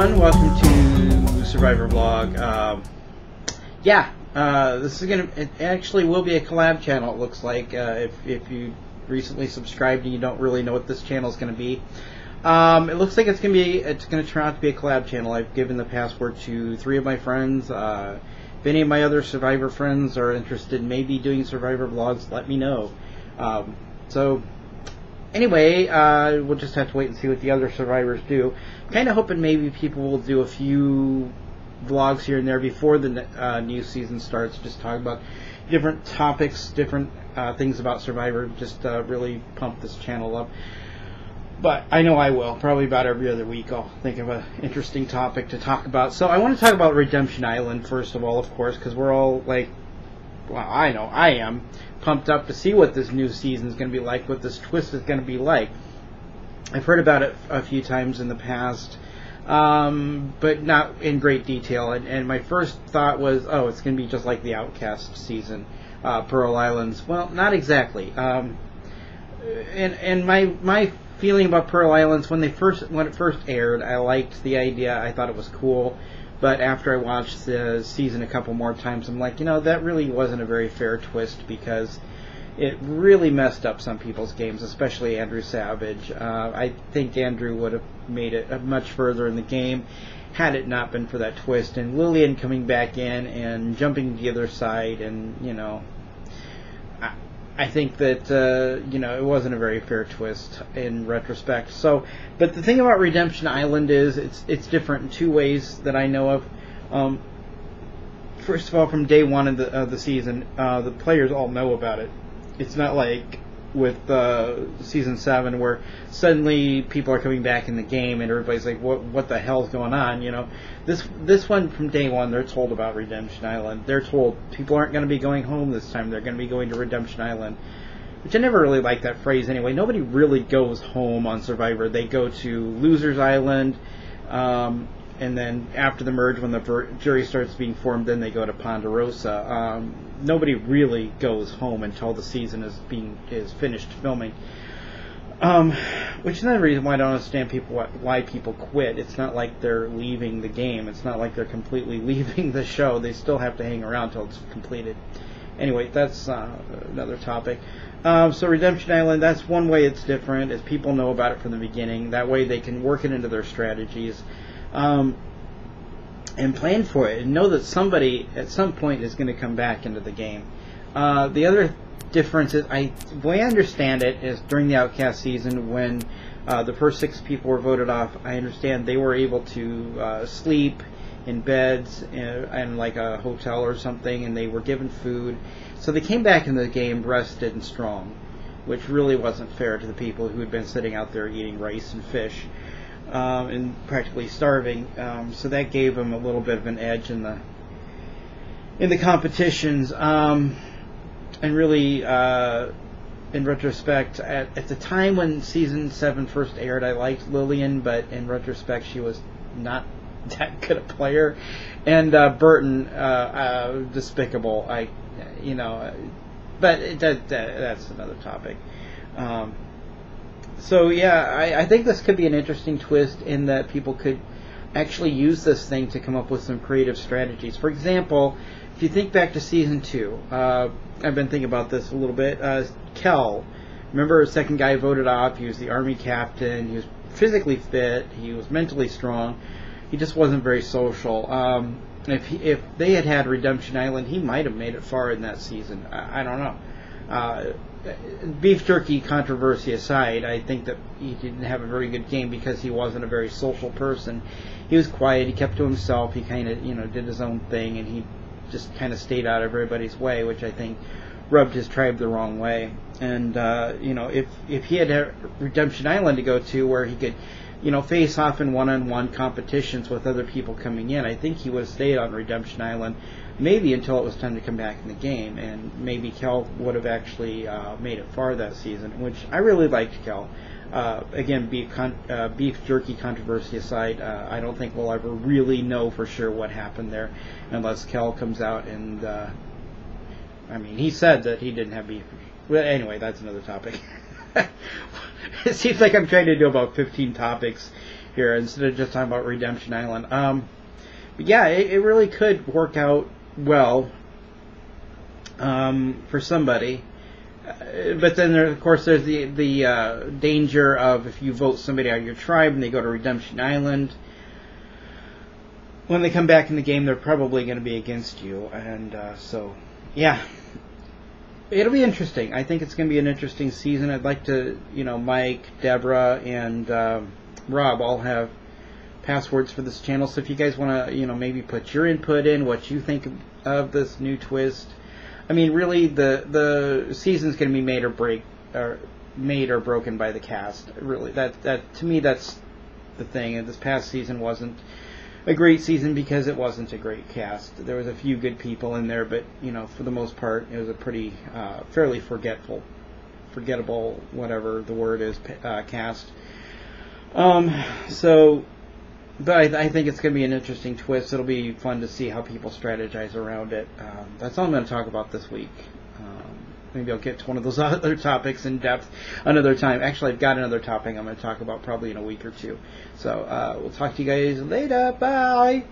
everyone. Welcome to Survivor Vlog. This is it actually will be a collab channel. It looks like if you recently subscribed and you don't really know what this channel is going to be. It looks like it's going to turn out to be a collab channel. I've given the password to 3 of my friends. If any of my other Survivor friends are interested in maybe doing Survivor vlogs, let me know. Anyway, we'll just have to wait and see what the other survivors do. Kind of hoping maybe people will do a few vlogs here and there before the new season starts. Just talk about different topics, different things about Survivor. Just really pump this channel up. But I know I will. Probably about every other week I'll think of an interesting topic to talk about. So I want to talk about Redemption Island first of all, of course, because we're all like, well, I know I am pumped up to see what this new season is going to be like, what this twist is going to be like. I've heard about it a few times in the past, but not in great detail. And my first thought was, oh, it's going to be just like the Outcast season, Pearl Islands. Well, not exactly. And my feeling about Pearl Islands when it first aired, I liked the idea. I thought it was cool. But after I watched the season a couple more times, I'm like, that really wasn't a very fair twist because it really messed up some people's games, especially Andrew Savage. I think Andrew would have made it much further in the game had it not been for that twist. And Lillian coming back in and jumping to the other side, and, I think that, it wasn't a very fair twist in retrospect. So, but the thing about Redemption Island is it's different in 2 ways that I know of. First of all, from day one of the season, the players all know about it. It's not like with season 7 where suddenly people are coming back in the game and everybody's like, what the hell's going on? This one from day one, they're told about Redemption Island. They're told people aren't going to be going home this time. They're going to be going to Redemption Island, which I never really liked that phrase anyway. Nobody really goes home on Survivor. They go to Loser's Island, and then after the merge, when the jury starts being formed, then they go to Ponderosa. Nobody really goes home until the season is finished filming. Which is another reason why I don't understand why people quit. It's not like they're leaving the game. It's not like they're completely leaving the show. They still have to hang around till it's completed. Anyway, that's another topic. So Redemption Island, that's one way it's different, is people know about it from the beginning. That way they can work it into their strategies. And plan for it, and know that somebody at some point is going to come back into the game. The other difference is, the way I understand it, is during the Outcast season when the first 6 people were voted off, I understand they were able to sleep in beds in like a hotel or something, and they were given food. So they came back into the game rested and strong, which really wasn't fair to the people who had been sitting out there eating rice and fish. And practically starving, so that gave them a little bit of an edge in the competitions. And really, in retrospect, at the time when season 7 first aired, I liked Lillian, but in retrospect, she was not that good a player. And Burton, despicable. But that's another topic. So yeah, I think this could be an interesting twist in that people could actually use this thing to come up with some creative strategies. For example, if you think back to season 2, I've been thinking about this a little bit. Kel, remember the second guy voted off? He was the army captain. He was physically fit. He was mentally strong. He just wasn't very social. If they had Redemption Island, he might have made it far in that season. I don't know. Beef jerky controversy aside, I think that he didn't have a very good game because he wasn't a very social person. He was quiet. He kept to himself. He kind of, did his own thing, and he just kind of stayed out of everybody's way, which I think rubbed his tribe the wrong way. And if he had Redemption Island to go to where he could, face off in one-on-one competitions with other people coming in, I think he would have stayed on Redemption Island. Maybe until it was time to come back in the game, and maybe Kel would have actually made it far that season, which I really liked Kel. Again, beef jerky controversy aside, I don't think we'll ever really know for sure what happened there unless Kel comes out and, he said that he didn't have beef. Well, anyway, that's another topic. It seems like I'm trying to do about 15 topics here instead of just talking about Redemption Island. But yeah, it really could work out well for somebody. But then, of course, there's the danger of if you vote somebody out of your tribe and they go to Redemption Island, when they come back in the game, they're probably going to be against you. And so, yeah, it'll be interesting. I think it's going to be an interesting season. I'd like to, Mike, Deborah, and Rob all have passwords for this channel. So if you guys want to, maybe put your input in, what you think of this new twist. I mean, really, the season's going to be made or broken by the cast. Really, that to me, that's the thing. And this past season wasn't a great season because it wasn't a great cast. There was a few good people in there, but for the most part, it was a pretty fairly forgettable, whatever the word is, cast. But I think it's going to be an interesting twist. It'll be fun to see how people strategize around it. That's all I'm going to talk about this week. Maybe I'll get to one of those other topics in depth another time. Actually, I've got another topic I'm going to talk about probably in a week or two. So we'll talk to you guys later. Bye!